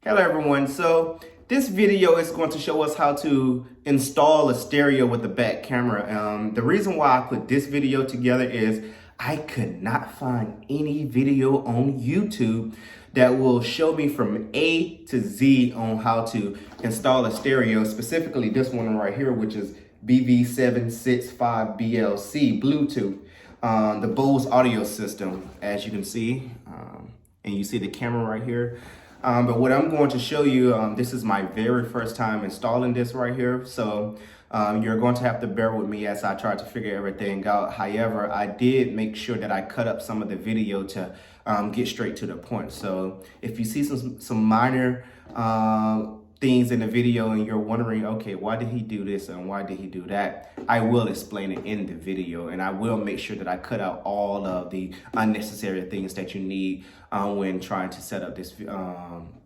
Hello everyone, so this video is going to show us how to install a stereo with the back camera. The reason why I put this video together is I could not find any video on YouTube that will show me from A to Z on how to install a stereo, specifically this one right here, which is BV765BLC Bluetooth, the Bose audio system, as you can see, and you see the camera right here. But what I'm going to show you, this is my very first time installing this right here. So you're going to have to bear with me as I try to figure everything out. However, I did make sure that I cut up some of the video to get straight to the point. So if you see some minor things in the video and you're wondering, okay, why did he do this and why did he do that? I will explain it in the video, and I will make sure that I cut out all of the unnecessary things that you need when trying to set up this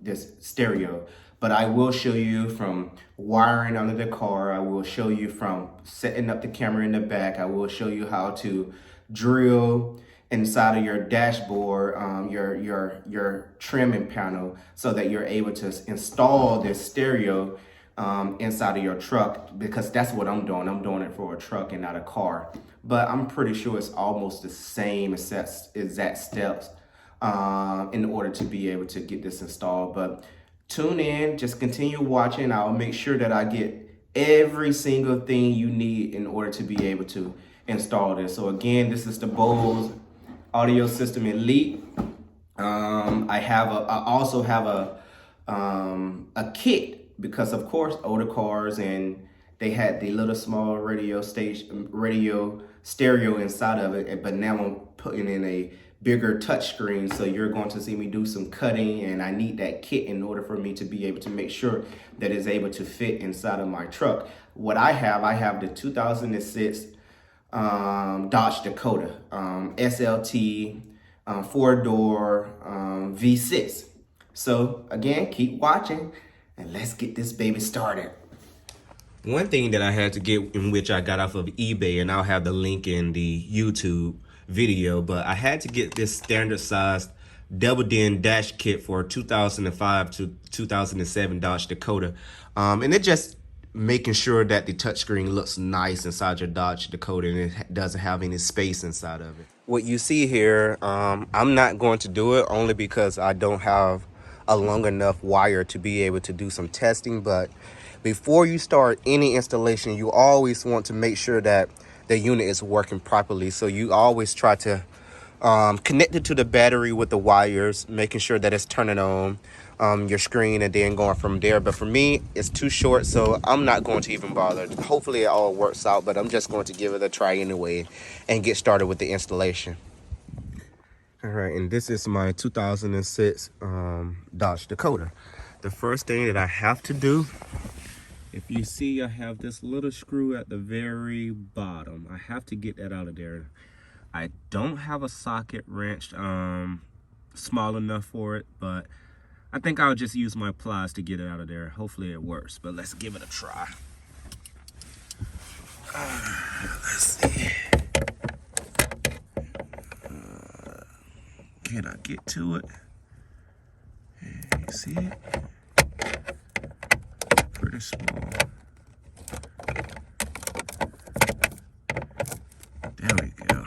this stereo. But I will show you from wiring under the car. I will show you from setting up the camera in the back. I will show you how to drill inside of your dashboard, your trimming panel, so that you're able to install this stereo inside of your truck, because that's what I'm doing. I'm doing it for a truck and not a car. But I'm pretty sure it's almost the same exact steps in order to be able to get this installed. But tune in, just continue watching. I'll make sure that I get every single thing you need in order to be able to install this. So again, this is the Bose Audio System Elite. I also have a kit, because of course older cars, and they had the little small radio stereo inside of it, but now I'm putting in a bigger touchscreen. So you're going to see me do some cutting, and I need that kit in order for me to be able to make sure that it's able to fit inside of my truck. What I have the 2006 Dodge Dakota SLT 4-door V6. So again, keep watching and let's get this baby started. One thing that I had to get, in which I got off of eBay, and I'll have the link in the YouTube video, but I had to get this standard sized double din dash kit for 2005 to 2007 Dodge Dakota, and it just making sure that the touchscreen looks nice inside your Dodge Dakota and it doesn't have any space inside of it. What you see here, I'm not going to do it only because I don't have a long enough wire to be able to do some testing. But before you start any installation, you always want to make sure that the unit is working properly. So you always try to connect it to the battery with the wires, making sure that it's turning on your screen, and then going from there. But for me, it's too short, so I'm not going to even bother. Hopefully it all works out, but I'm just going to give it a try anyway and get started with the installation. All right, and this is my 2006 Dodge Dakota. The first thing that I have to do, if you see, I have this little screw at the very bottom. I have to get that out of there. I don't have a socket wrenched small enough for it, but I think I'll just use my pliers to get it out of there. Hopefully it works, but let's give it a try. Let's see. Can I get to it? You see it? Pretty small. There we go.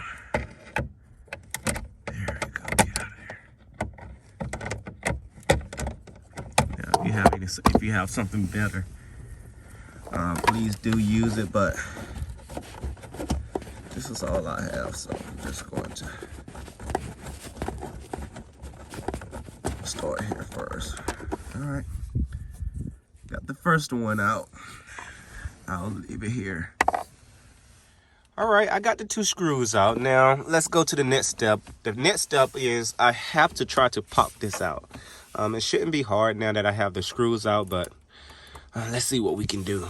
If you have something better, please do use it, but this is all I have, so I'm just going to start here first. All right, got the first one out. I'll leave it here. All right, I got the two screws out. Now let's go to the next step. The next step is I have to try to pop this out. It shouldn't be hard now that I have the screws out, but let's see what we can do. All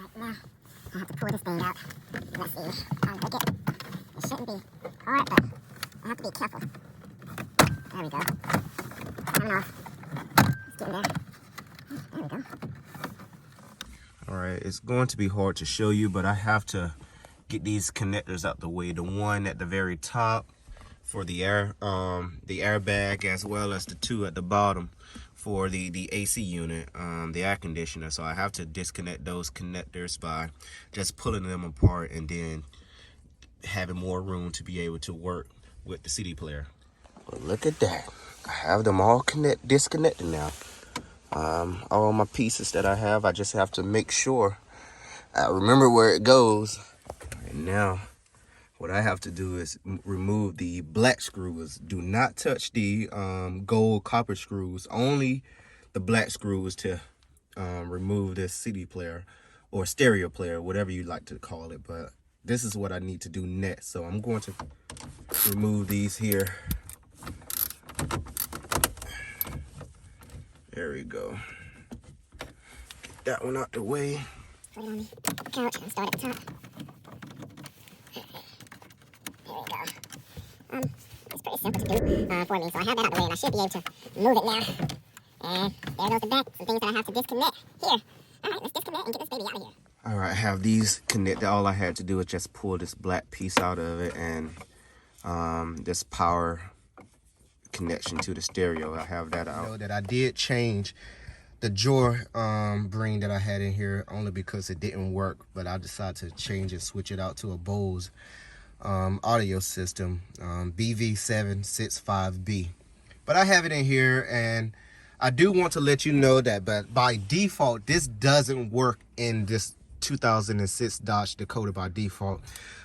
right, now I have to pull this thing out. Let's see. It shouldn't be hard, but I have to be careful. There we go. Coming off. It's getting there. There we go. All right, it's going to be hard to show you, but I have to get these connectors out the way. The one at the very top for the airbag, as well as the two at the bottom for the AC unit, the air conditioner. So I have to disconnect those connectors by just pulling them apart and then having more room to be able to work with the CD player. But look at that. I have them all disconnected now. All my pieces that I have, I just have to make sure I remember where it goes. And now what I have to do is remove the black screws. Do not touch the gold copper screws. Only the black screws to remove this CD player or stereo player, whatever you like to call it. But this is what I need to do next. So I'm going to remove these here. There we go. Get that one out the way. Put it on the couch and start at the top. There we go. It's pretty simple to do for me, so I have that out the way, and I should be able to move it now. And there goes the back, some things that I have to disconnect. Here. All right, let's disconnect and get this baby out of here. All right, I have these connected. All I had to do was just pull this black piece out of it, and this power connection to the stereo. I have that out. That I did change the drawer bring that I had in here only because it didn't work, but I decided to change it, switch it out to a Bose audio system, BV765B. But I have it in here, and I do want to let you know that, but by default, this doesn't work in this 2006 Dodge Dakota by default.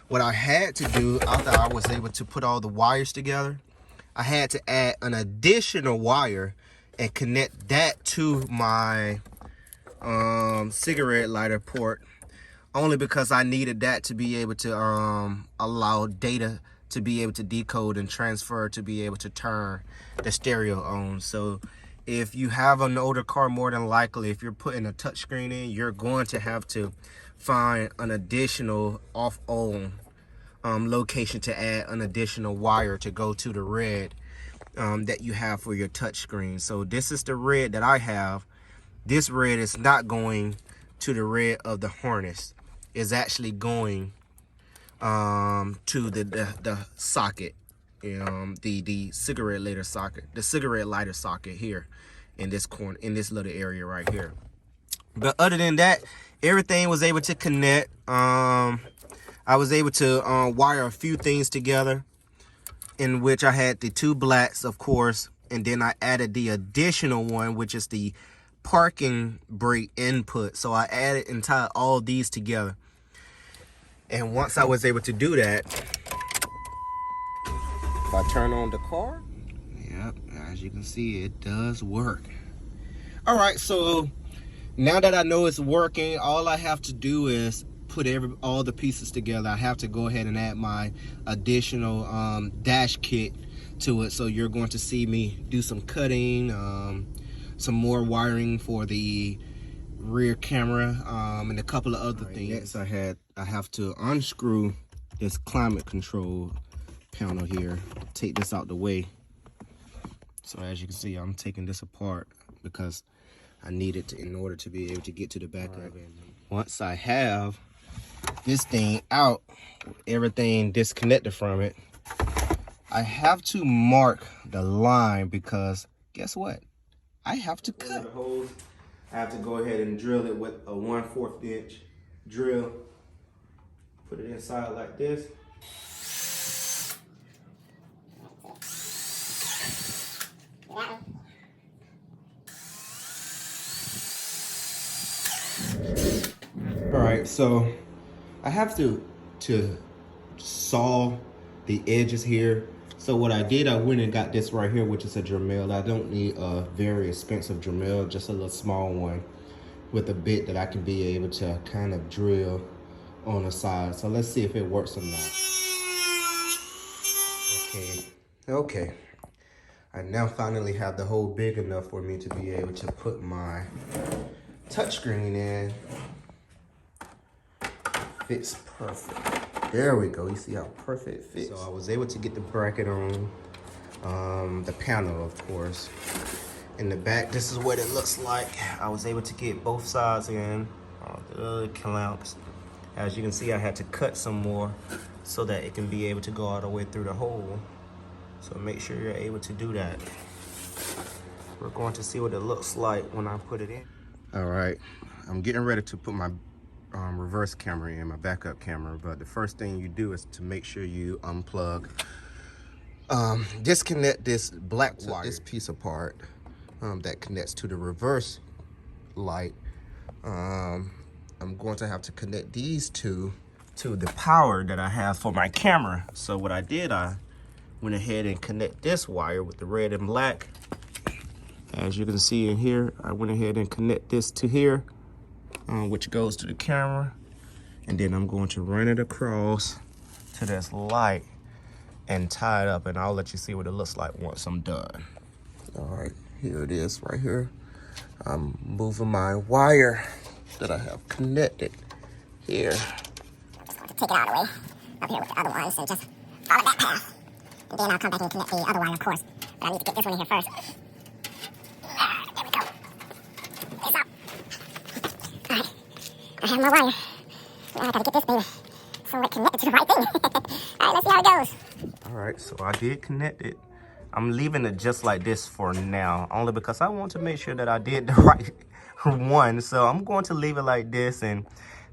What I had to do after I was able to put all the wires together, I had to add an additional wire and connect that to my cigarette lighter port, only because I needed that to be able to allow data to be able to decode and transfer to be able to turn the stereo on. So if you have an older car, more than likely, if you're putting a touchscreen in, you're going to have to find an additional off-on location to add an additional wire to go to the red that you have for your touchscreen. So this is the red that I have. This red is not going to the red of the harness. It's actually going to the socket, the cigarette lighter socket, here in this corner, in this little area right here. But other than that, everything was able to connect. I was able to wire a few things together, in which I had the two blacks, of course, and then I added the additional one, which is the parking brake input. So I added and tied all these together. And once I was able to do that, if I turn on the car, yep, as you can see, it does work. All right, so now that I know it's working, all I have to do is put all the pieces together. I have to go ahead and add my additional dash kit to it. So you're going to see me do some cutting, some more wiring for the rear camera, and a couple of other things. Next, I have to unscrew this climate control panel here, take this out the way. So as you can see, I'm taking this apart because I need it in order to be able to get to the back of it. Once I have this thing out, everything disconnected from it, I have to mark the line because guess what? I have to cut the holes. I have to go ahead and drill it with a 1/4 inch drill. Put it inside like this. All right, so I have to saw the edges here. So what I did, I went and got this right here, which is a Dremel. I don't need a very expensive Dremel, just a little small one with a bit that I can be able to kind of drill on the side. So let's see if it works or not. Okay. I now finally have the hole big enough for me to be able to put my touchscreen in. Fits perfect. There we go. You see how perfect it fits. So I was able to get the bracket on the panel, of course. In the back, this is what it looks like. I was able to get both sides in, the clamps. As you can see, I had to cut some more so that it can be able to go all the way through the hole. So make sure you're able to do that. We're going to see what it looks like when I put it in. All right, I'm getting ready to put my reverse camera in, my backup camera, but the first thing you do is to make sure you unplug, disconnect this black wire, this piece apart that connects to the reverse light. I'm going to have to connect these two to the power that I have for my camera. So what I did, I went ahead and connect this wire with the red and black. As you can see in here, I went ahead and connect this to here, which goes to the camera. And then I'm going to run it across to this light and tie it up, and I'll let you see what it looks like once I'm done. All right, here it is right here. I'm moving my wire that I have connected here. Take it out of the way up here with the other ones and just follow that path. And then I'll come back and connect the other wire, of course. But I need to get this one in here first. There we go. It's up. All right, I have my wire. Now I gotta get this baby so it connected to the right thing. All right, let's see how it goes. All right, so I did connect it. I'm leaving it just like this for now, only because I want to make sure that I did the right one. So I'm going to leave it like this and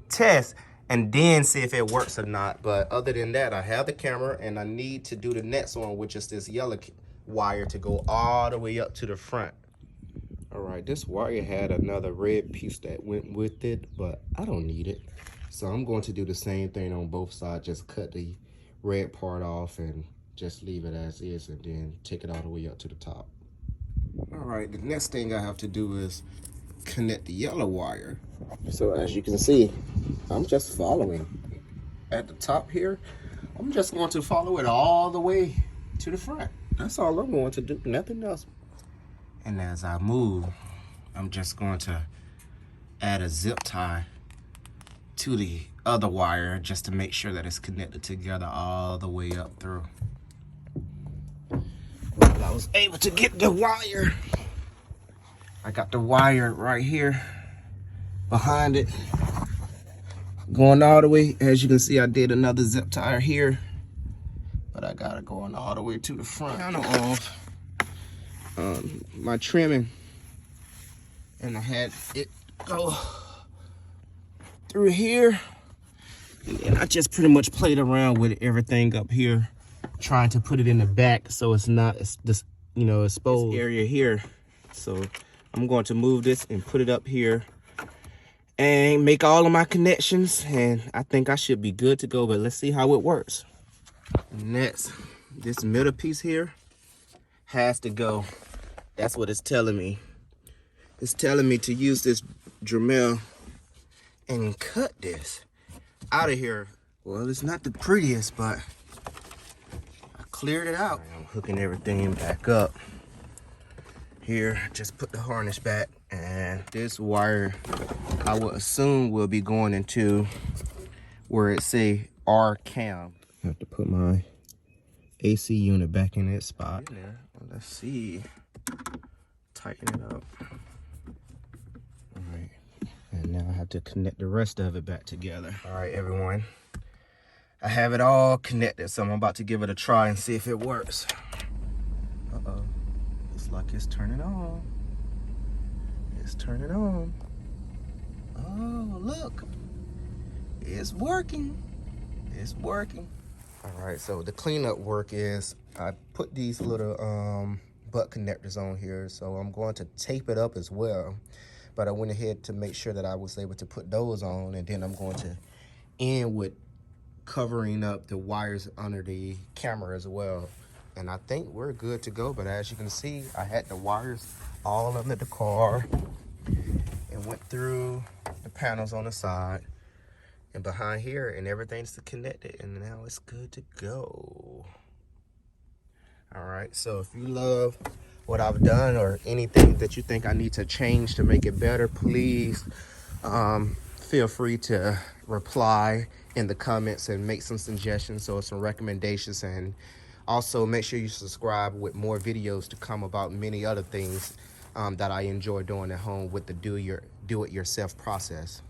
test and then see if it works or not. But other than that, I have the camera and I need to do the next one, which is this yellow wire to go all the way up to the front. All right, this wire had another red piece that went with it, but I don't need it. So I'm going to do the same thing on both sides, just cut the red part off and just leave it as is and then take it all the way up to the top. All right, the next thing I have to do is connect the yellow wire. So as you can see, I'm just following. At the top here, I'm just going to follow it all the way to the front. That's all I'm going to do, nothing else. And as I move, I'm just going to add a zip tie to the other wire just to make sure that it's connected together all the way up through. Well, I was able to get the wire. I got the wire right here behind it, going all the way. As you can see, I did another zip tie here, but I got it going all the way to the front. Kind of off my trimming, and I had it go through here, and then I just pretty much played around with everything up here, trying to put it in the back so it's not this, you know, exposed area here. So I'm going to move this and put it up here and make all of my connections, and I think I should be good to go, but let's see how it works. Next, this middle piece here has to go. That's what it's telling me. It's telling me to use this Dremel and cut this out of here. Well, it's not the prettiest, but I cleared it out. I'm hooking everything back up here. Just put the harness back, and this wire I would assume will be going into where it say R cam. I have to put my AC unit back in its spot. Let's see. Tighten it up. All right. And now I have to connect the rest of it back together. All right, everyone. I have it all connected, so I'm about to give it a try and see if it works. Uh-oh. Looks like it's turning on. It's turning on. Oh, look. It's working. It's working. All right, so the cleanup work is I put these little butt connectors on here, so I'm going to tape it up as well. But I went ahead to make sure that I was able to put those on, and then I'm going to end with covering up the wires under the camera as well. And I think we're good to go, but as you can see, I had the wires all under the car and went through the panels on the side and behind here, and everything's connected, and now it's good to go. All right, so if you love what I've done or anything that you think I need to change to make it better, please feel free to reply in the comments and make some suggestions or some recommendations. And also make sure you subscribe with more videos to come about many other things that I enjoy doing at home with the do-it-yourself process.